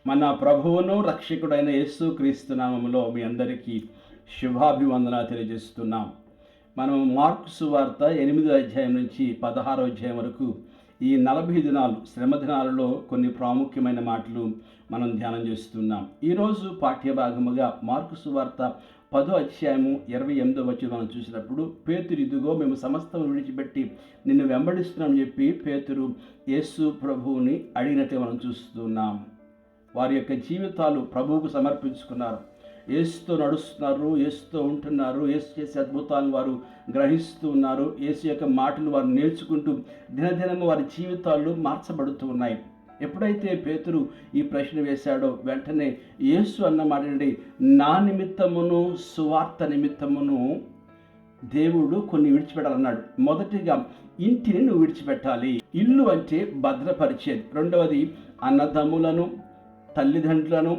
మన ప్రభువును రక్షకుడైన యేసు క్రీస్తు నామములో మీ అందరికీ శుభాభివందనాలు తెలియజేస్తున్నాం. మనం మార్కు సువార్త 8వ అధ్యాయం నుంచి 16వ అధ్యాయం వరకు ఈ 40 దినాలు శ్రమ దినాలలో కొన్ని ప్రాముఖ్యమైన మాటలు మనం ధ్యానం చేస్తున్నాం. ఈరోజు పాఠ్యభాగముగా మార్కు సువార్త 10వ అధ్యాయము 28వ వచనం మనం చూసినప్పుడు, పేతురు ఇదిగో మేము సమస్తం విడిచిపెట్టి నిన్ను వెంబడిస్తున్నామని చెప్పి పేతురు యేసు ప్రభువుని అడిగినట్టు మనం చూస్తున్నాం. వారి యొక్క జీవితాలు ప్రభువుకు సమర్పించుకున్నారు. యేసుతో నడుస్తున్నారు, యేసుతో ఉంటున్నారు, యేసు చేసే అద్భుతాలను వారు గ్రహిస్తూ ఉన్నారు. యేసు యొక్క మాటలు వారు నేర్చుకుంటూ దినదినము వారి జీవితాలు మార్చబడుతూ ఉన్నాయి. ఎప్పుడైతే పేతురు ఈ ప్రశ్న వేశాడో వెంటనే యేసు అన్న మాట ఏంటి, నా నిమిత్తమును సువార్త నిమిత్తమును దేవుడు కొన్ని విడిచిపెట్టాలన్నాడు. మొదటిగా ఇంటిని నువ్వు విడిచిపెట్టాలి. ఇల్లు అంటే భద్రపరిచేది. రెండవది అన్నదమ్ములను, తల్లిదండ్రులను,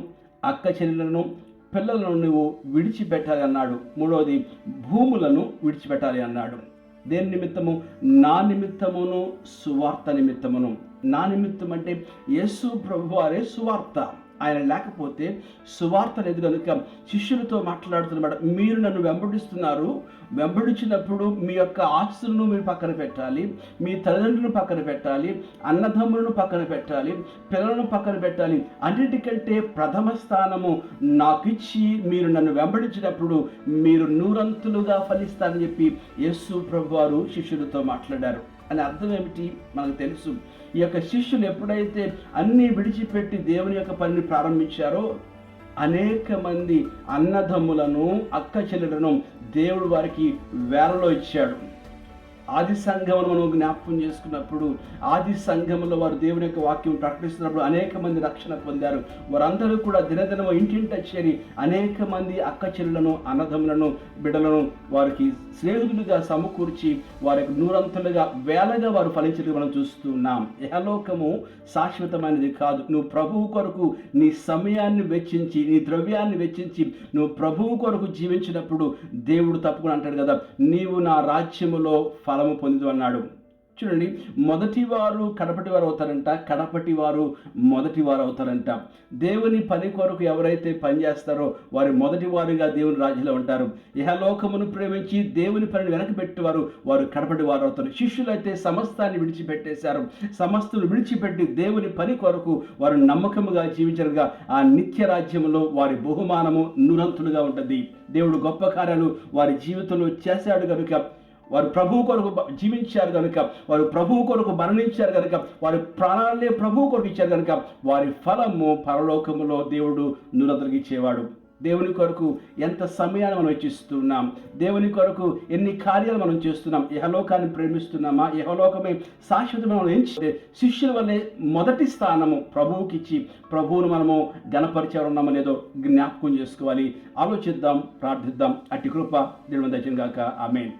అక్క చెల్లెలను, పిల్లలను నువ్వు విడిచిపెట్టాలి అన్నాడు. మూడవది భూములను విడిచిపెట్టాలి అన్నాడు. దేని నిమిత్తము? నా నిమిత్తమును సువార్త నిమిత్తమును. నా నిమిత్తం అంటే యేసు ప్రభువారే సువార్త. ఆయన లేకపోతే సువార్త లేదు కనుక శిష్యులతో మాట్లాడుతున్నమాట, మీరు నన్ను వెంబడిస్తున్నారు, వెంబడించినప్పుడు మీ యొక్క ఆస్తులను మీరు పక్కన పెట్టాలి, మీ తల్లిదండ్రులను పక్కన పెట్టాలి, అన్నదమ్ములను పక్కన పెట్టాలి, పిల్లలను పక్కన పెట్టాలి. అన్నిటికంటే ప్రథమ స్థానము నాకు ఇచ్చి మీరు నన్ను వెంబడించినప్పుడు మీరు నూరంతులుగా ఫలిస్తారని చెప్పి యేసు ప్రభువారు శిష్యులతో మాట్లాడారు. అని అర్థం ఏమిటి మనకు తెలుసు. ఈ యొక్క శిష్యులు ఎప్పుడైతే అన్నీ విడిచిపెట్టి దేవుని యొక్క పనిని ప్రారంభించారో అనేక మంది అన్నదమ్ములను, అక్క చెల్లెలను దేవుడు వారికి వేలలో ఇచ్చాడు. ఆది సంఘమును మనం జ్ఞాపకం చేసుకున్నప్పుడు ఆది సంఘములో వారు దేవుని యొక్క వాక్యం ప్రకటిస్తున్నప్పుడు అనేక మంది రక్షణ పొందారు. వారందరూ కూడా దినదినం ఇంటింట చేరి అనేక మంది అక్క చెల్లెలను, అన్నదమ్ములను, బిడ్డలను వారికి స్నేహితులుగా సమకూర్చి వారికి నూరంతులుగా వేలగా వారు ఫలించడం మనం చూస్తున్నాం. యహలోకము శాశ్వతమైనది కాదు. నువ్వు ప్రభువు కొరకు నీ సమయాన్ని వెచ్చించి, నీ ద్రవ్యాన్ని వెచ్చించి నువ్వు ప్రభువు కొరకు జీవించినప్పుడు దేవుడు తప్పకుండా అంటాడు కదా, నీవు నా రాజ్యములో ఫలము పొందు అన్నాడు. చూడండి, మొదటి వారు కడపటి వారు అవుతారంట, కడపటి వారు మొదటి వారు అవుతారంట. దేవుని పని కొరకు ఎవరైతే పనిచేస్తారో వారు మొదటి వారుగా దేవుని రాజ్యంలో ఉంటారు. ఇహలోకమును ప్రేమించి దేవుని పనిని వెనకబెట్టేవారు వారు కడపటి వారు అవుతారు. శిష్యులైతే సమస్తాన్ని విడిచిపెట్టేశారు. సమస్తను విడిచిపెట్టి దేవుని పని కొరకు వారు నమ్మకముగా జీవించరుగా ఆ నిత్య రాజ్యంలో వారి బహుమానము నూరంతులుగా ఉంటుంది. దేవుడు గొప్ప కార్యాలు వారి జీవితంలో చేశాడు కనుక, వారు ప్రభువు కొరకు జీవించారు కనుక, వారు ప్రభువు కొరకు మరణించారు కనుక, వారి ప్రాణాలనే ప్రభువు కొరకు ఇచ్చారు కనుక వారి ఫలము పరలోకములో దేవుడు నూరంతులుగా ఇచ్చేవాడు. దేవుని కొరకు ఎంత సమయాన్ని మనం వెచ్చిస్తున్నాం, దేవుని కొరకు ఎన్ని కార్యాలు మనం చేస్తున్నాం. ఇహలోకాన్ని ప్రేమిస్తున్నామా? ఇహలోకమే శాశ్వతమైన మనం ఎంచి శిష్యుల వల్లే మొదటి స్థానము ప్రభువుకి ఇచ్చి ప్రభువును మనము గణపరిచారున్నామో లేదో జ్ఞాపకం చేసుకోవాలి. ఆలోచిద్దాం, ప్రార్థిద్దాం. అట్టి కృప దేవుని దయచేయును గాక. ఆమేన్.